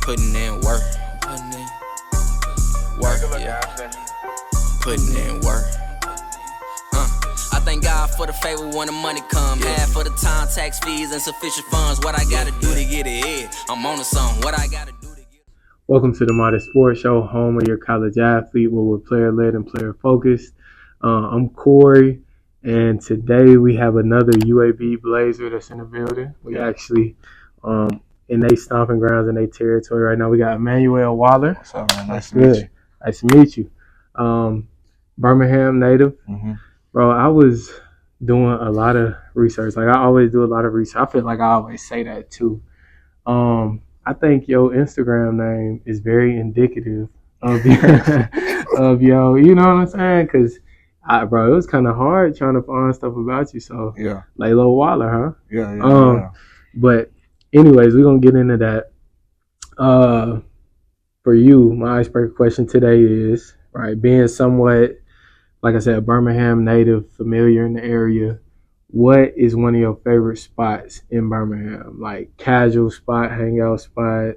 putting in work. Work, yeah. Putting in work. I thank God for the favor when the money come. Half for the time, tax fees, and sufficient funds. What I gotta do to get ahead. I'm on to something. What I gotta do to get. Welcome to the Modern Sports Show, home of your college athlete, where we're player-led and player-focused. I'm Corey, and today we have another UAB Blazer that's in the building. We actually in their stomping grounds in their territory right now. We got Emmanuel Waller. What's up, man? Nice to meet you. Nice to meet you. Birmingham native. Mm-hmm. Bro, I was doing a lot of research. Like, I always do a lot of research. I feel like I always say that, too. I think your Instagram name is very indicative of your, you know what I'm saying? Because, bro, it was kind of hard trying to find stuff about you. So, Yeah. Laylo Waller, huh? Yeah. But anyways, we're going to get into that. For you, my icebreaker question today is, right, being somewhat, like I said, Birmingham native, familiar in the area, what is one of your favorite spots in Birmingham? Like casual spot, hangout spot,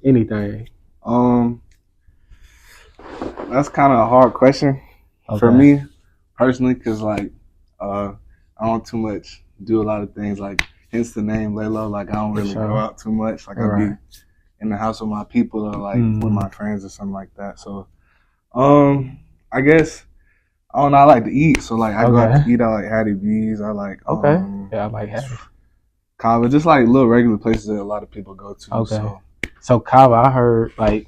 anything? That's kind of a hard question for me personally, because like I don't too much do a lot of things. Like hence the name Laylo. Like I don't really go out too much. Like I be in the house with my people or like with my friends or something like that. So I guess I don't know. I like to eat, so like I go out to eat. I like Hattie B's. I like yeah, I like Hattie. CAVA, just like little regular places that a lot of people go to. So CAVA, I heard like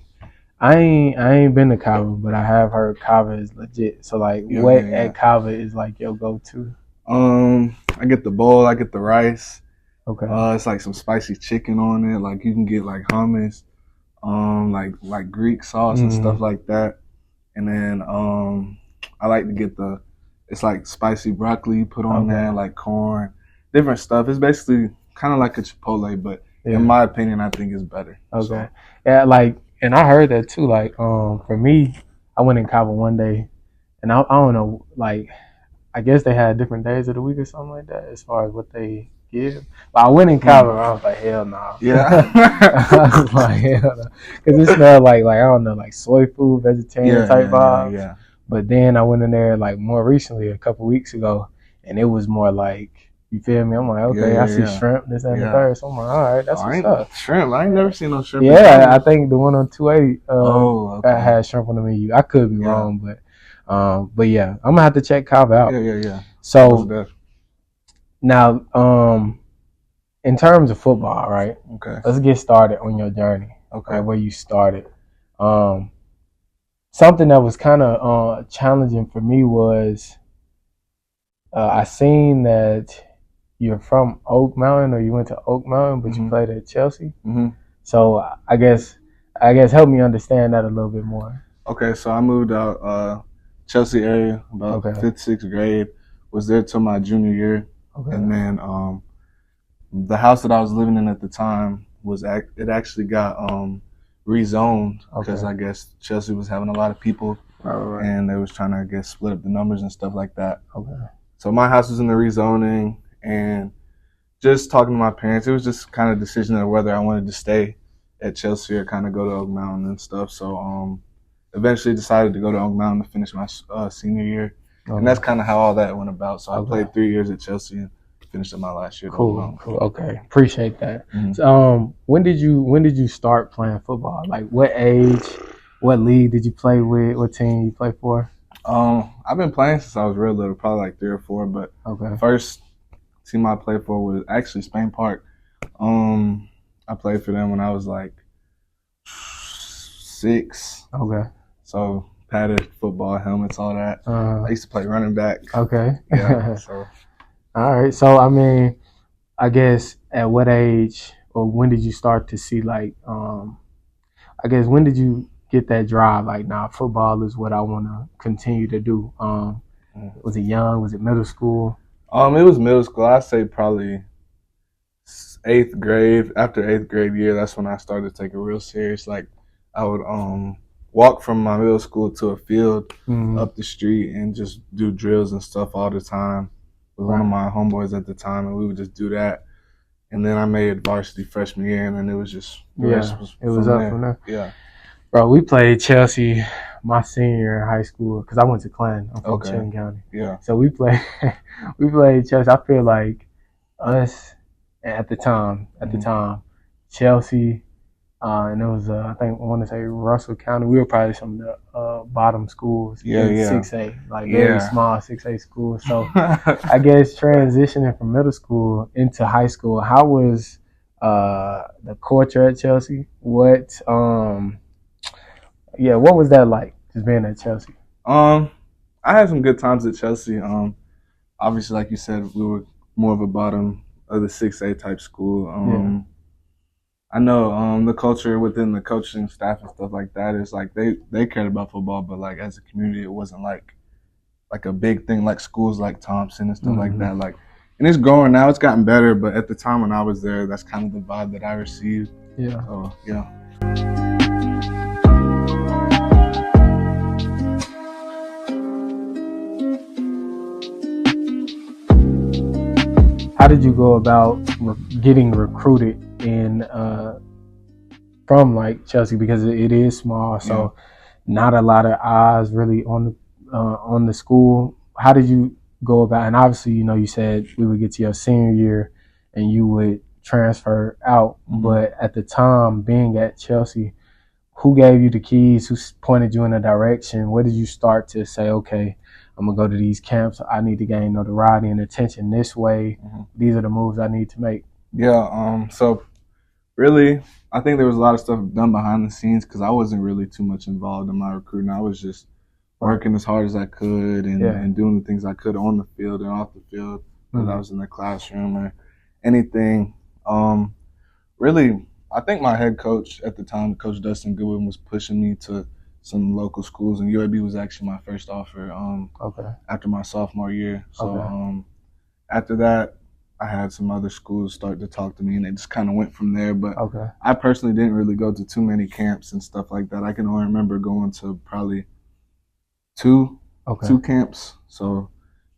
I ain't been to CAVA, but I have heard CAVA is legit. So like, what at CAVA is like your go-to? I get the bowl. I get the rice. Okay. It's like some spicy chicken on it. Like you can get like hummus, like Greek sauce and stuff like that. And then I like to get it's like spicy broccoli put on there, like corn, different stuff. It's basically kind of like a Chipotle, but in my opinion, I think it's better. Okay. So. Yeah, like, and I heard that too. Like, for me, I went in CAVA one day, and I don't know, like, I guess they had different days of the week or something like that as far as what they give. But I went in CAVA, and I was like, hell no. Nah. Yeah. I was like, hell no. Because it smelled like, I don't know, like soy food, vegetarian type vibes. Yeah. But then I went in there like more recently, a couple weeks ago, and it was more like, you feel me? I'm like, okay, I see shrimp, this and the third. So I'm like, all right, that's what's up. Shrimp? I ain't never seen no shrimp. Yeah, I think the one on 280 had shrimp on the menu. I could be wrong, but yeah, I'm gonna have to check CAVA out. Yeah. So now, in terms of football, right? Okay. Let's get started on your journey. Okay. Right, where you started. Something that was kind of challenging for me was I seen that you're from Oak Mountain, or you went to Oak Mountain, but you played at Chelsea. Mm-hmm. So I guess help me understand that a little bit more. Okay, so I moved out Chelsea area about 5th, 6th grade. Was there till my junior year, and then the house that I was living in at the time it actually got rezoned because I guess Chelsea was having a lot of people, and they was trying to, I guess, split up the numbers and stuff like that. Okay. So my house was in the rezoning, and just talking to my parents, it was just kind of a decision of whether I wanted to stay at Chelsea or kind of go to Oak Mountain and stuff. So eventually decided to go to Oak Mountain to finish my senior year, and that's kind of how all that went about. So I played 3 years at Chelsea and finished up my last year. Cool. Okay, appreciate that. Mm-hmm. So, when did you start playing football? Like, what age? What league did you play with? What team you play for? I've been playing since I was real little, probably like 3 or 4. But first team I played for was actually Spain Park. I played for them when I was like 6. Okay. So padded football, helmets, all that. I used to play running back. Okay. Yeah. So. All right. So, I mean, I guess at what age or when did you start to see, like, I guess when did you get that drive? Like, nah, football is what I want to continue to do. Was it young? Was it middle school? It was middle school. I'd say probably 8th grade. After 8th grade year, that's when I started to take it real serious. Like, I would walk from my middle school to a field up the street and just do drills and stuff all the time with one of my homeboys at the time, and we would just do that. and then I made varsity freshman year, and then it was just it was up from there. Yeah, bro, we played Chelsea my senior year in high school because I went to Clan. I'm from Chin County. Yeah, so we played Chelsea. I feel like us at the time, Chelsea. And it was, I think, I want to say Russell County. We were probably some of the bottom schools in 6A, like very small 6A schools. So I guess transitioning from middle school into high school, how was the culture at Chelsea? What was that like, just being at Chelsea? I had some good times at Chelsea. Obviously, like you said, we were more of a bottom of the 6A type school. I know the culture within the coaching staff and stuff like that is like they cared about football, but like as a community, it wasn't like a big thing like schools like Thompson and stuff like that. Like, and it's growing now; it's gotten better. But at the time when I was there, that's kind of the vibe that I received. Yeah. So yeah. How did you go about getting recruited in from like Chelsea, because it is small, so not a lot of eyes really on the school? How did you go about? And obviously, you said we would get to your senior year and you would transfer out, but at the time being at Chelsea, who gave you the keys? Who pointed you in a direction? Where did you start to say, okay, I'm gonna go to these camps, I need to gain notoriety and attention this way, these are the moves I need to make? Yeah, so really, I think there was a lot of stuff done behind the scenes because I wasn't really too much involved in my recruiting. I was just working as hard as I could and doing the things I could on the field and off the field, whether I was in the classroom or anything. Really, I think my head coach at the time, Coach Dustin Goodwin, was pushing me to some local schools, and UAB was actually my first offer after my sophomore year. So after that, I had some other schools start to talk to me, and it just kind of went from there. But I personally didn't really go to too many camps and stuff like that. I can only remember going to probably two camps. So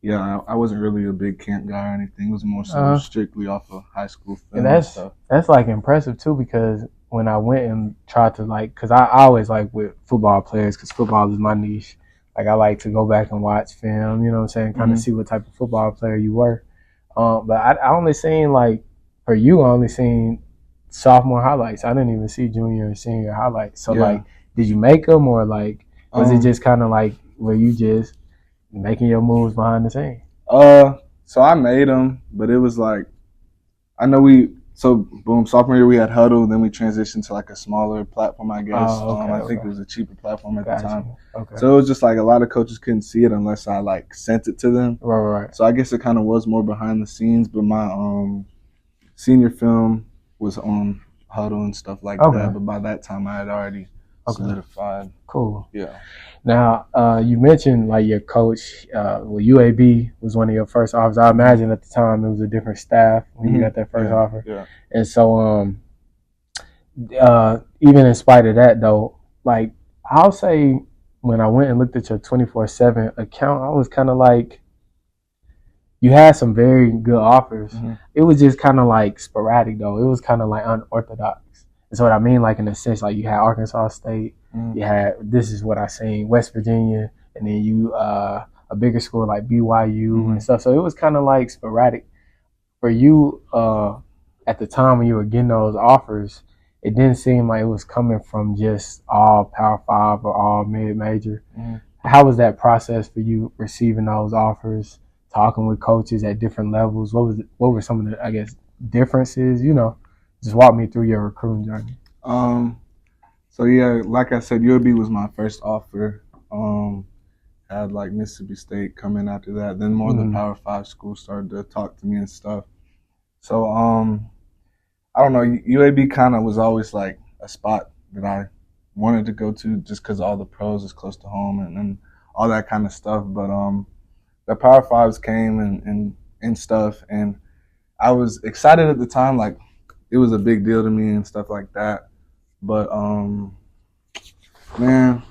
yeah, I wasn't really a big camp guy or anything. It was more so strictly off of high school film and stuff. That's like impressive too, because when I went and tried to because I always like with football players, because football is my niche. Like I like to go back and watch film, you know what I'm saying, kind of see what type of football player you were. But I only seen for you, I only seen sophomore highlights. I didn't even see junior and senior highlights. So did you make them, or was it just kind of were you just making your moves behind the scenes? So I made them, but it was sophomore year we had Huddle, then we transitioned to a smaller platform, I guess. I think it was a cheaper platform at the time. So it was just a lot of coaches couldn't see it unless I sent it to them. Right. So I guess it kind of was more behind the scenes, but my senior film was on Huddle and stuff like that. But by that time I had already solidified. Cool. Yeah. Now, you mentioned your coach, UAB was one of your first offers. I imagine at the time it was a different staff when you got that first offer. Yeah. And so, even in spite of that though, I'll say when I went and looked at your 24/7 account, I was kind of you had some very good offers. It was just kind of sporadic though. It was kind of unorthodox. And so what I mean, in a sense, you had Arkansas State, you had, this is what I seen, West Virginia, and then you a bigger school like BYU and stuff. So it was kind of sporadic. For you, at the time when you were getting those offers, it didn't seem like it was coming from just all Power 5 or all mid-major. How was that process for you receiving those offers, talking with coaches at different levels? What were some of the, I guess, differences? Just walk me through your recruiting journey. So yeah, like I said, UAB was my first offer. Had Mississippi State come in after that. Then more of the Power 5 schools started to talk to me and stuff. So I don't know, UAB kind of was always a spot that I wanted to go to just because all the pros is close to home and all that kind of stuff. But the Power 5s came and stuff, and I was excited at the time, it was a big deal to me and stuff like that. But man,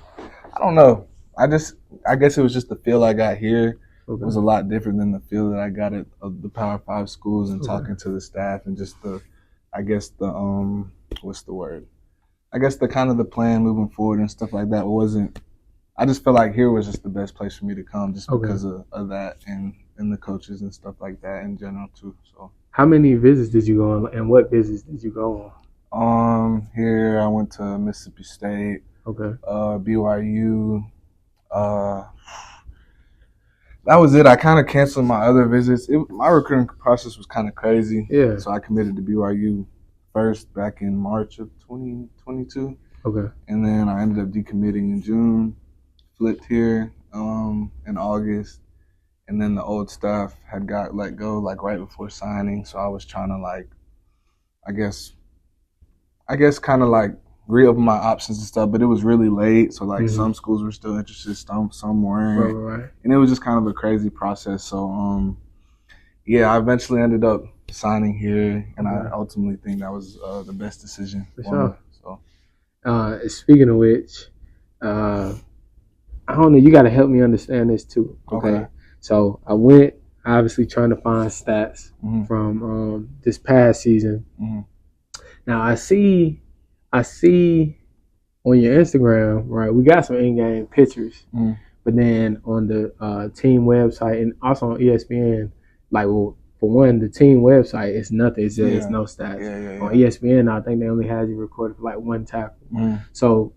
I don't know. I guess it was just the feel I got here. was a lot different than the feel that I got at the Power 5 schools and talking to the staff and just what's the word? I guess the kind of the plan moving forward and stuff like that wasn't. I just felt like here was just the best place for me to come, just because of that and the coaches and stuff like that in general too. So, how many visits did you go on, and what visits did you go on? Here I went to Mississippi State. BYU. That was it. I kind of canceled my other visits. My recruiting process was kind of crazy. Yeah. So I committed to BYU first back in March of 2022. And then I ended up decommitting in June. Flipped here in August, and then the old staff had got let go like right before signing. So I was trying to like, I guess kind of like reopen my options and stuff, but it was really late. So like some schools were still interested, some weren't, right. And it was just kind of a crazy process. So I eventually ended up signing here, and I ultimately think that was the best decision for me. So speaking of which, I don't know, you got to help me understand this too. Okay. So I went obviously trying to find stats from this past season. Now I see on your Instagram, right, we got some in-game pictures, but then on the team website and also on ESPN, like, well, for one, the team website is nothing. It's just no stats. On ESPN, I think they only had you recorded for like one tackle. So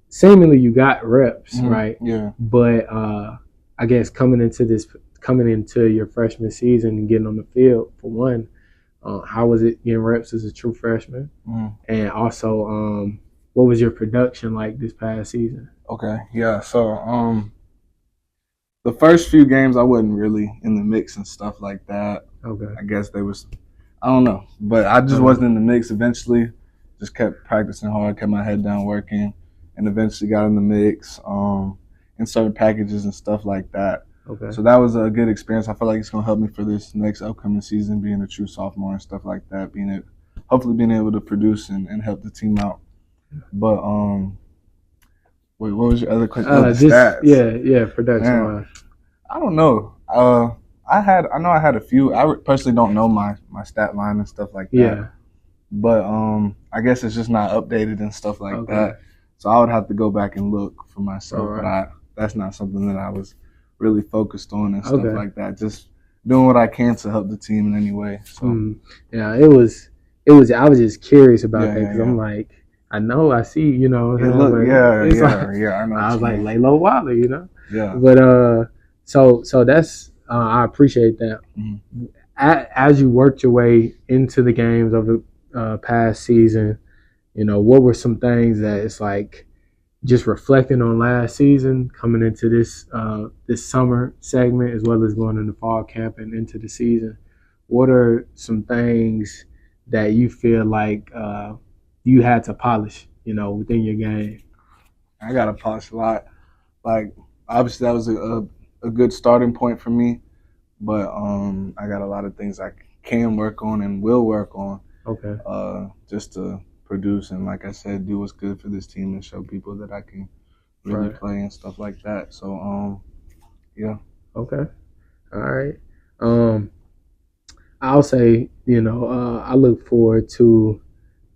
seemingly you got reps, right? Yeah. But I guess coming into your freshman season and getting on the field, for one, how was it getting reps as a true freshman? And also, what was your production like this past season? Okay, yeah. So the first few games I wasn't really in the mix and stuff like that. I guess they was, I don't know, but I just wasn't in the mix. Eventually, just kept practicing hard, kept my head down working, and eventually got in the mix in certain packages and stuff like that. So that was a good experience. I feel like it's going to help me for this next upcoming season, being a true sophomore and stuff like that, hopefully being able to produce and help the team out. But wait, what was your other question? Stats. Yeah, production-wise. I don't know. I know I had a few. I personally don't know my stat line and stuff like that. Yeah. But I guess it's just not updated and stuff like that. So I would have to go back and look for myself. But that's not something that I was really focused on and stuff like that. Just doing what I can to help the team in any way. So yeah, it was. I was just curious about that because I'm like, I see, you know. I know. I was like Emmanuel Waller, you know. Yeah. But so that's I appreciate that. As you worked your way into the games of the past season, you know, what were some things that it's like, just reflecting on last season, coming into this summer segment as well as going into fall camp and into the season, what are some things that you feel like you had to polish, you know, within your game? I got to polish a lot. Like, obviously that was a good starting point for me, but I got a lot of things I can work on and will work on. Just to produce and, like I said, do what's good for this team and show people that I can really play and stuff like that. So yeah. All right. I'll say, you know, I look forward to,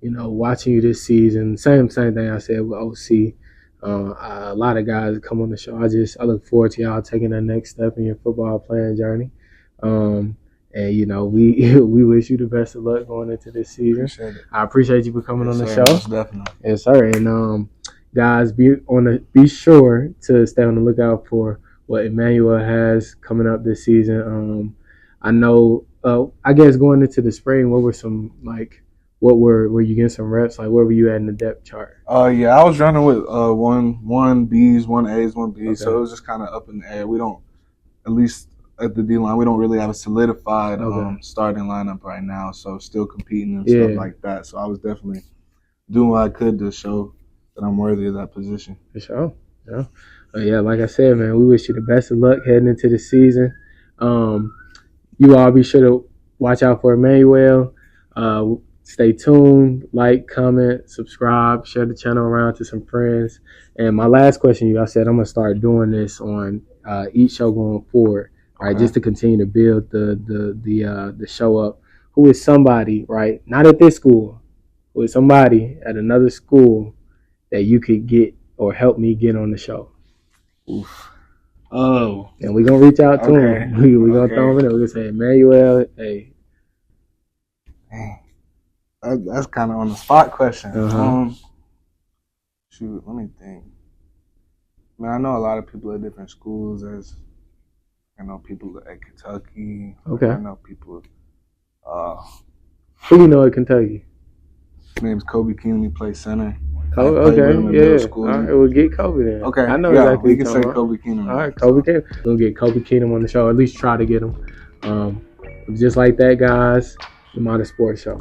you know, watching you this season. Same thing I said with OC. A lot of guys come on the show. I look forward to y'all taking the next step in your football playing journey. And, you know, we wish you the best of luck going into this season. I appreciate you for coming on the show. Definitely. Yes, sir. And guys, be sure to stay on the lookout for what Emmanuel has coming up this season. I know. I guess going into the spring, what were you getting some reps? Like, where were you at in the depth chart? Yeah, I was running with one B's, one A's, one B. So it was just kind of up in the air. We don't, at least at the D line, we don't really have a solidified starting lineup right now. So still competing and stuff like that. So I was definitely doing what I could to show that I'm worthy of that position. For sure. Yeah. Like I said, man, we wish you the best of luck heading into the season. You all be sure to watch out for Emmanuel. Stay tuned, like, comment, subscribe, share the channel around to some friends. And my last question, I said I'm going to start doing this on each show going forward. right? Just to continue to build the show up. Who is somebody, right? Not at this school. Who is somebody at another school that you could get or help me get on the show? Oof. Oh. And we're going to reach out to him. We're going to throw him in there. We're going to say, Emmanuel, hey. Dang. That's kind of on the spot question. Shoot, let me think. Man, I know a lot of people at different schools. I know people at Kentucky. Okay. I know people. Who do you know at Kentucky? His name's Kobe Keenum. He plays center. Oh, okay, yeah. All right, we'll get Kobe then. Okay, I know exactly. We can say about. Kobe Keenum. All right, Kobe Keenum. We'll get Kobe Keenum on the show, or at least try to get him. Just like that, guys. The Modern Sports Show.